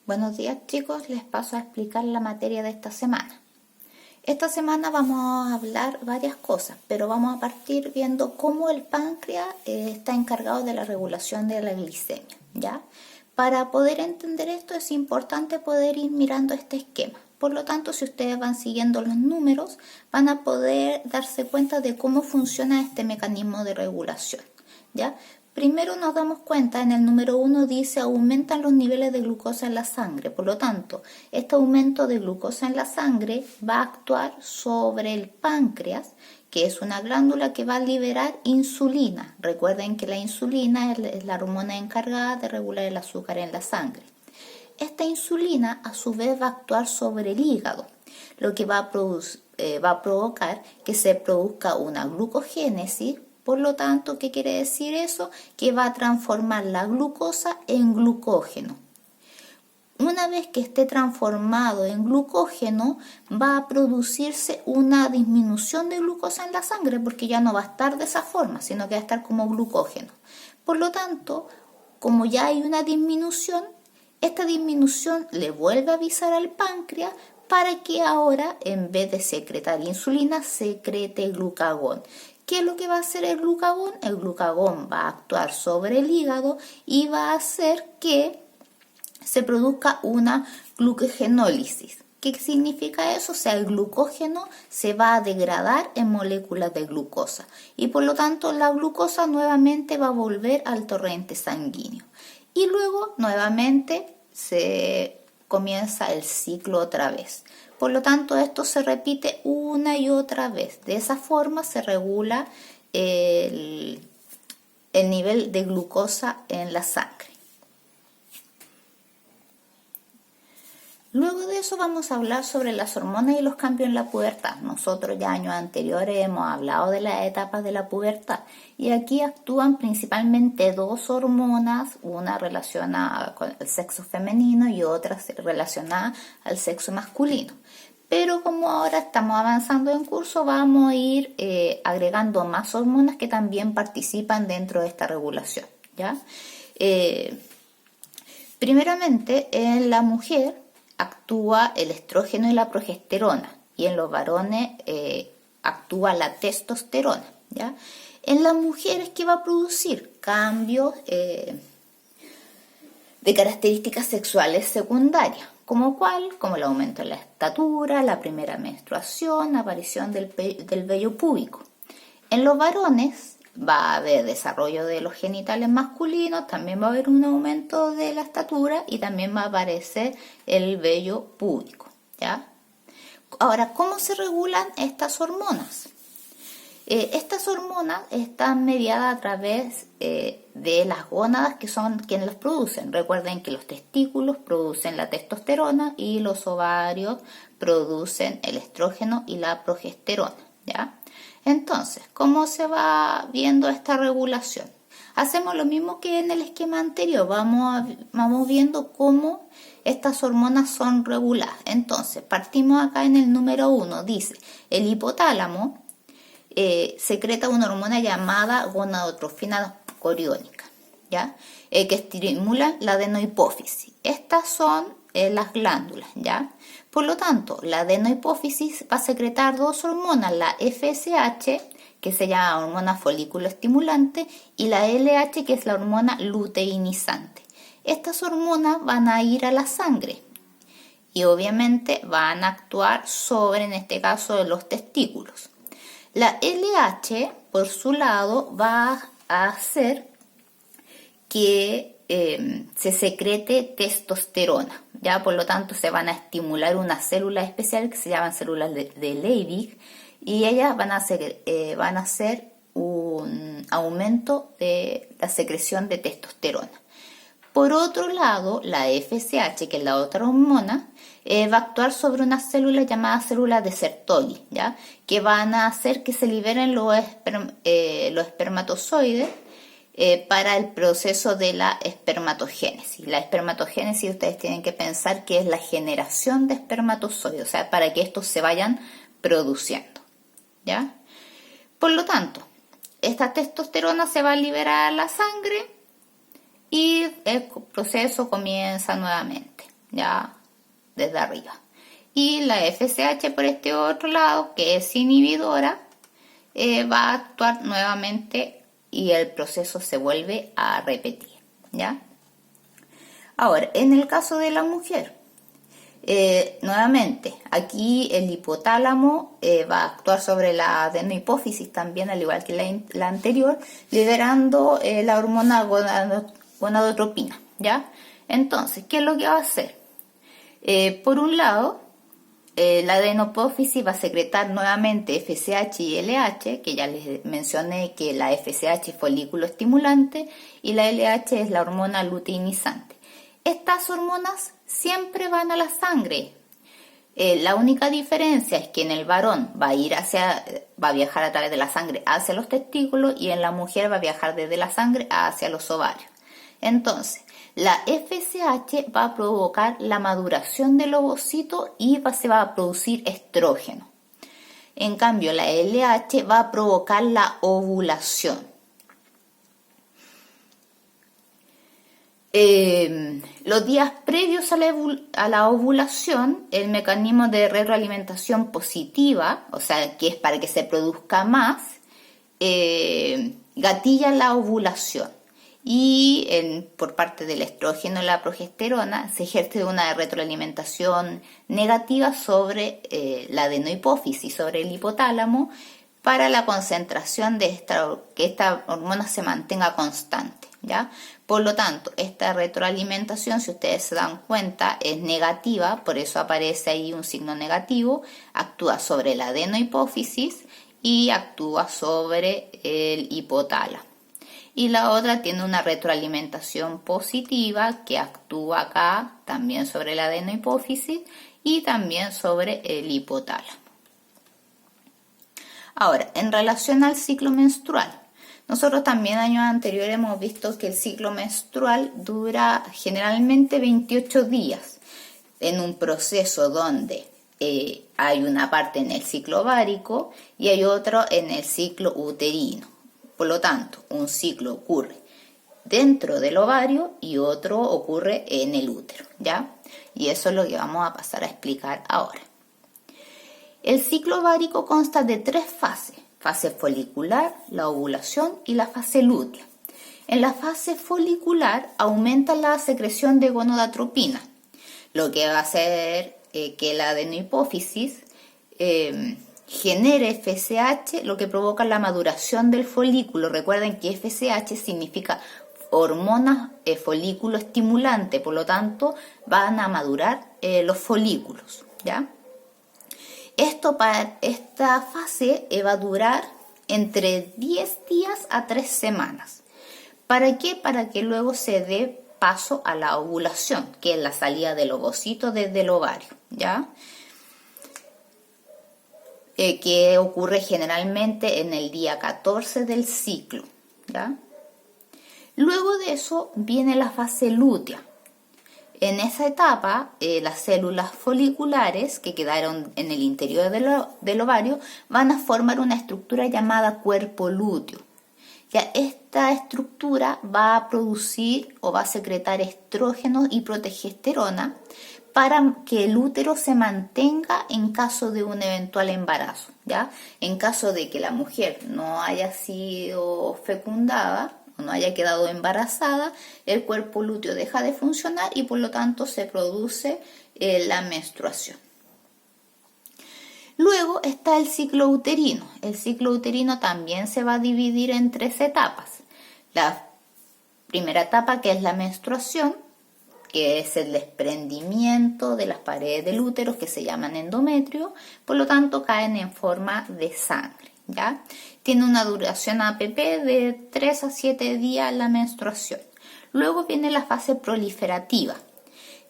Buenos días chicos, les paso a explicar la materia de esta semana. Esta semana vamos a hablar varias cosas, pero vamos a partir viendo cómo el páncreas está encargado de la regulación de la glicemia, ¿ya? Para poder entender esto es importante poder ir mirando este esquema. Por lo tanto, si ustedes van siguiendo los números, van a poder darse cuenta de cómo funciona este mecanismo de regulación, ¿ya? Primero nos damos cuenta, en el número 1 dice aumentan los niveles de glucosa en la sangre. Por lo tanto, este aumento de glucosa en la sangre va a actuar sobre el páncreas, que es una glándula que va a liberar insulina. Recuerden que la insulina es la hormona encargada de regular el azúcar en la sangre. Esta insulina a su vez va a actuar sobre el hígado, lo que va a provocar que se produzca una glucogénesis. Por lo tanto, ¿qué quiere decir eso? Que va a transformar la glucosa en glucógeno. Una vez que esté transformado en glucógeno, va a producirse una disminución de glucosa en la sangre, porque ya no va a estar de esa forma, sino que va a estar como glucógeno. Por lo tanto, como ya hay una disminución, esta disminución le vuelve a avisar al páncreas para que ahora, en vez de secretar insulina, secrete glucagón. ¿Qué es lo que va a hacer el glucagón? El glucagón va a actuar sobre el hígado y va a hacer que se produzca una glucogenólisis. ¿Qué significa eso? O sea, el glucógeno se va a degradar en moléculas de glucosa y por lo tanto la glucosa nuevamente va a volver al torrente sanguíneo. Y luego nuevamente se comienza el ciclo otra vez. Por lo tanto, esto se repite una y otra vez. De esa forma se regula el nivel de glucosa en la sangre. Luego de eso vamos a hablar sobre las hormonas y los cambios en la pubertad. Nosotros ya años anteriores hemos hablado de las etapas de la pubertad y aquí actúan principalmente dos hormonas, una relacionada con el sexo femenino y otra relacionada al sexo masculino. Pero como ahora estamos avanzando en curso, vamos a ir agregando más hormonas que también participan dentro de esta regulación, ¿ya? Primeramente, en la mujer actúa el estrógeno y la progesterona y en los varones actúa la testosterona, ¿ya? En las mujeres, ¿qué va a producir? Cambios de características sexuales secundarias. ¿Como cuál? Como el aumento de la estatura, la primera menstruación, aparición del vello púbico. En los varones va a haber desarrollo de los genitales masculinos, también va a haber un aumento de la estatura y también va a aparecer el vello púbico, ¿ya? Ahora, ¿cómo se regulan estas hormonas? Estas hormonas están mediadas a través de las gónadas, que son quienes las producen. Recuerden que los testículos producen la testosterona y los ovarios producen el estrógeno y la progesterona, ¿ya? Entonces, ¿cómo se va viendo esta regulación? Hacemos lo mismo que en el esquema anterior, vamos viendo cómo estas hormonas son reguladas. Entonces, partimos acá en el número 1, dice, el hipotálamo secreta una hormona llamada gonadotrofina coriónica, ¿ya? Que estimula la adenohipófisis. Estas son las glándulas, ¿ya? Por lo tanto, la adenohipófisis va a secretar dos hormonas, la FSH, que se llama hormona folículo estimulante, y la LH, que es la hormona luteinizante. Estas hormonas van a ir a la sangre y obviamente van a actuar sobre, en este caso, los testículos. La LH, por su lado, va a hacer que se secrete testosterona, ¿ya? Por lo tanto, se van a estimular unas células especiales que se llaman células de Leydig y ellas van a hacer un aumento de la secreción de testosterona. Por otro lado, la FSH, que es la otra hormona, va a actuar sobre unas células llamadas células de Sertoli, ¿ya? Que van a hacer que se liberen los espermatozoides para el proceso de la espermatogénesis. La espermatogénesis, ustedes tienen que pensar que es la generación de espermatozoides, o sea, para que estos se vayan produciendo, ¿ya? Por lo tanto, esta testosterona se va a liberar a la sangre y el proceso comienza nuevamente. ya desde arriba. Y la FSH por este otro lado, que es inhibidora, va a actuar nuevamente y el proceso se vuelve a repetir, ¿ya? Ahora, en el caso de la mujer, nuevamente, aquí el hipotálamo va a actuar sobre la adenohipófisis también, al igual que la anterior, liberando la hormona gonadotropina, ¿ya? Entonces, ¿qué es lo que va a hacer? Por un lado, la adenopófisis va a secretar nuevamente FSH y LH, que ya les mencioné que la FSH es folículo estimulante y la LH es la hormona luteinizante. Estas hormonas siempre van a la sangre. La única diferencia es que en el varón va a viajar a través de la sangre hacia los testículos y en la mujer va a viajar desde la sangre hacia los ovarios. Entonces, la FSH va a provocar la maduración del ovocito y se va a producir estrógeno. En cambio, la LH va a provocar la ovulación. Los días previos a la ovulación, el mecanismo de retroalimentación positiva, o sea, que es para que se produzca más, gatilla la ovulación. Y por parte del estrógeno y la progesterona se ejerce una retroalimentación negativa sobre la adenohipófisis, sobre el hipotálamo, para la concentración de que esta hormona se mantenga constante, ¿ya? Por lo tanto, esta retroalimentación, si ustedes se dan cuenta, es negativa, por eso aparece ahí un signo negativo, actúa sobre la adenohipófisis y actúa sobre el hipotálamo. Y la otra tiene una retroalimentación positiva que actúa acá también sobre la adenohipófisis y también sobre el hipotálamo. Ahora, en relación al ciclo menstrual, nosotros también años anteriores hemos visto que el ciclo menstrual dura generalmente 28 días en un proceso donde hay una parte en el ciclo ovárico y hay otro en el ciclo uterino. Por lo tanto, un ciclo ocurre dentro del ovario y otro ocurre en el útero, ¿ya? Y eso es lo que vamos a pasar a explicar ahora. El ciclo ovárico consta de 3 fases: fase folicular, la ovulación y la fase lútea. En la fase folicular aumenta la secreción de gonadotropina, lo que va a hacer que la adenohipófisis genere FSH, lo que provoca la maduración del folículo. Recuerden que FSH significa hormona folículo estimulante, por lo tanto van a madurar los folículos, ¿ya? Esta fase va a durar entre 10 días a 3 semanas. ¿Para qué? Para que luego se dé paso a la ovulación, que es la salida del ovocito desde el ovario, ¿ya? Que ocurre generalmente en el día 14 del ciclo, ¿ya? Luego de eso viene la fase lútea. En esa etapa, las células foliculares que quedaron en el interior del ovario van a formar una estructura llamada cuerpo lúteo. Ya esta estructura va a producir o va a secretar estrógenos y progesterona para que el útero se mantenga en caso de un eventual embarazo, ¿ya? En caso de que la mujer no haya sido fecundada, no haya quedado embarazada, el cuerpo lúteo deja de funcionar y por lo tanto se produce la menstruación. Luego está el ciclo uterino. El ciclo uterino también se va a dividir en 3 etapas. La primera etapa, que es la menstruación, que es el desprendimiento de las paredes del útero, que se llaman endometrio, por lo tanto caen en forma de sangre, ¿ya? Tiene una duración APP de 3 a 7 días la menstruación. Luego viene la fase proliferativa.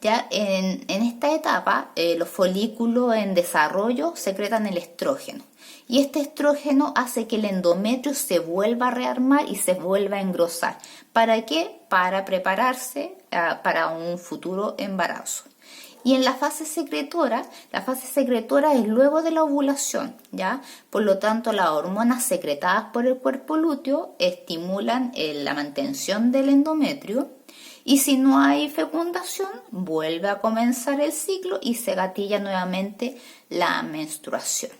Ya en esta etapa, los folículos en desarrollo secretan el estrógeno. Y este estrógeno hace que el endometrio se vuelva a rearmar y se vuelva a engrosar. ¿Para qué? Para prepararse para un futuro embarazo. Y en la fase secretora es luego de la ovulación, ¿ya? Por lo tanto, las hormonas secretadas por el cuerpo lúteo estimulan la mantención del endometrio Y si no hay fecundación, vuelve a comenzar el ciclo y se gatilla nuevamente la menstruación.